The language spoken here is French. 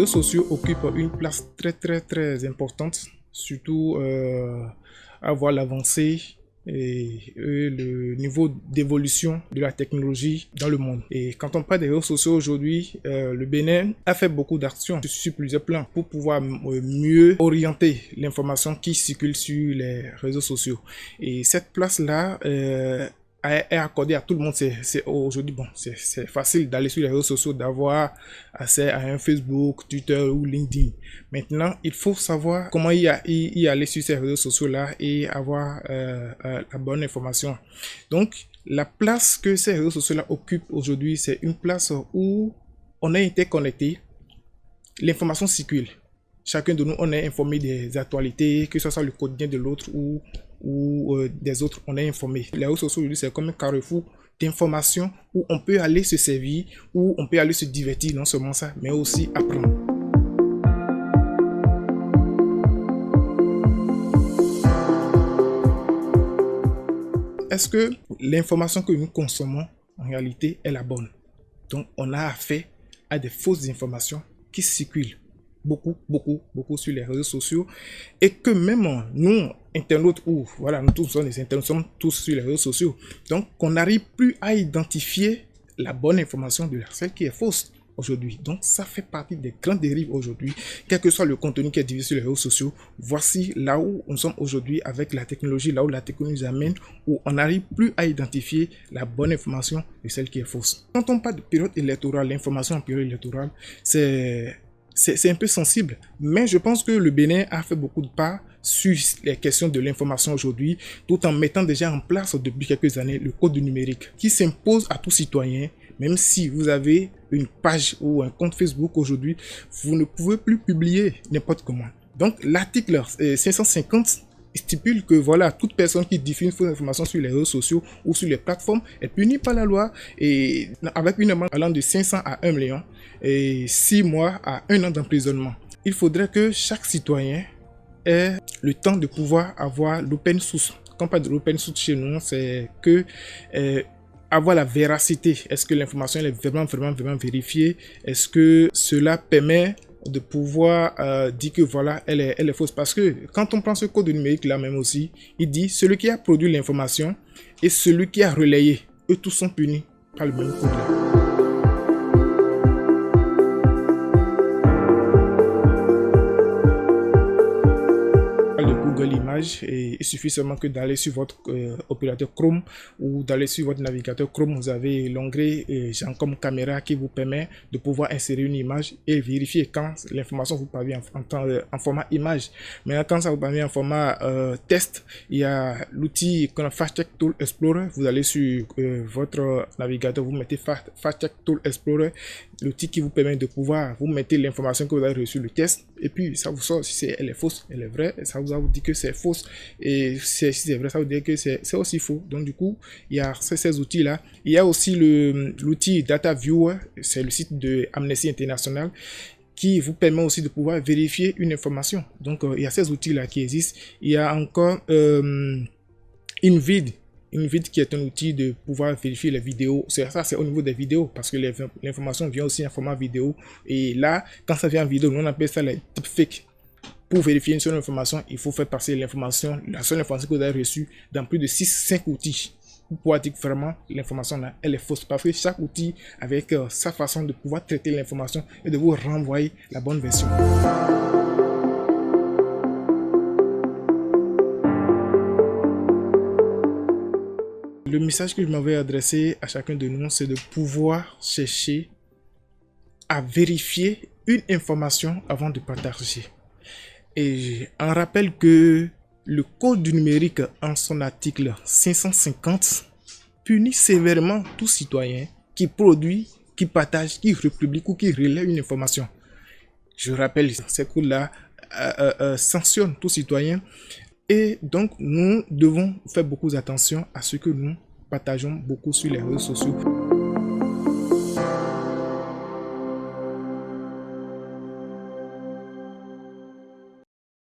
réseaux sociaux occupent une place très importante, surtout à voir l'avancée et le niveau d'évolution de la technologie dans le monde. Et quand on parle des réseaux sociaux aujourd'hui, le Bénin a fait beaucoup d'actions sur plusieurs plans pour pouvoir mieux orienter l'information qui circule sur les réseaux sociaux. Et cette place-là est accordée à tout le monde. C'est aujourd'hui, bon, c'est facile d'aller sur les réseaux sociaux, d'avoir accès à un Facebook, Twitter ou LinkedIn. Maintenant, il faut savoir comment y aller sur ces réseaux sociaux-là et avoir la bonne information. Donc, la place que ces réseaux sociaux-là occupent aujourd'hui, c'est une place où on a été connecté, l'information circule. Chacun de nous, on est informé des actualités, que ce soit le quotidien de l'autre ou des autres, on est informé. Les réseaux sociaux aujourd'hui, c'est comme un carrefour d'informations où on peut aller se servir, où on peut aller se divertir, non seulement ça, mais aussi apprendre. Est-ce que l'information que nous consommons, en réalité, est la bonne? Donc, on a affaire à des fausses informations qui circulent beaucoup sur les réseaux sociaux et que même nous, internautes, ou voilà, nous tous sommes des internautes, sommes tous sur les réseaux sociaux. Donc, on n'arrive plus à identifier la bonne information de celle qui est fausse aujourd'hui. Donc, ça fait partie des grandes dérives aujourd'hui, quel que soit le contenu qui est diffusé sur les réseaux sociaux. Voici là où nous sommes aujourd'hui avec la technologie, là où la technologie nous amène, où on n'arrive plus à identifier la bonne information de celle qui est fausse. Quand on parle de période électorale, l'information en période électorale, c'est un peu sensible, mais je pense que le Bénin a fait beaucoup de pas sur les questions de l'information aujourd'hui, tout en mettant déjà en place depuis quelques années le code du numérique qui s'impose à tout citoyen. Même si vous avez une page ou un compte Facebook aujourd'hui, vous ne pouvez plus publier n'importe comment. Donc l'article 550 stipule que voilà, toute personne qui diffuse une fausse information sur les réseaux sociaux ou sur les plateformes est punie par la loi et avec une amende allant de 500 à 1 million et 6 mois à 1 an d'emprisonnement. Il faudrait que chaque citoyen ait le temps de pouvoir avoir l'open source. Quand on parle de l'open source chez nous, c'est que avoir la véracité. Est-ce que l'information est vraiment vérifiée? Est-ce que cela permet de pouvoir dire que voilà, elle est fausse? Parce que quand on prend ce code numérique là même aussi, il dit celui qui a produit l'information et celui qui a relayé, eux tous sont punis par le même code là. Images et il suffit seulement que d'aller sur votre opérateur Chrome ou d'aller sur votre navigateur Chrome. Vous avez l'onglet genre comme caméra qui vous permet de pouvoir insérer une image et vérifier quand l'information vous parvient en format image. Maintenant, quand ça vous parvient en format test, il y a l'outil qu'on a Fast Check Tool Explorer. Vous allez sur votre navigateur, vous mettez Fast Check Tool Explorer, l'outil qui vous permet de pouvoir vous mettre l'information que vous avez reçue le test et puis ça vous sort si elle est fausse, elle est vraie, et ça vous dit que c'est fausse et si c'est vrai, ça veut dire que c'est aussi faux. Donc du coup, il y a ces outils là. Il y a aussi l'outil Data Viewer, c'est le site de Amnesty International qui vous permet aussi de pouvoir vérifier une information. Donc il y a ces outils là qui existent. Il y a encore InVid qui est un outil de pouvoir vérifier les vidéos. Ça, c'est au niveau des vidéos parce que l'information vient aussi en format vidéo. Et là, quand ça vient en vidéo, nous on appelle ça les deepfakes. Pour vérifier une seule information, il faut faire passer l'information, la seule information que vous avez reçue dans plus de 6-5 outils. Pour pouvoir dire que vraiment l'information là, elle est fausse. Parce que chaque outil avec sa façon de pouvoir traiter l'information et de vous renvoyer la bonne version. Le message que je m'avais adressé à chacun de nous, c'est de pouvoir chercher à vérifier une information avant de partager. Et on rappelle que le code du numérique en son article 550 punit sévèrement tout citoyen qui produit, qui partage, qui republie ou qui relaie une information. Je rappelle, ces codes-là sanctionnent tout citoyen. Et donc, nous devons faire beaucoup d'attention à ce que nous partageons beaucoup sur les réseaux sociaux.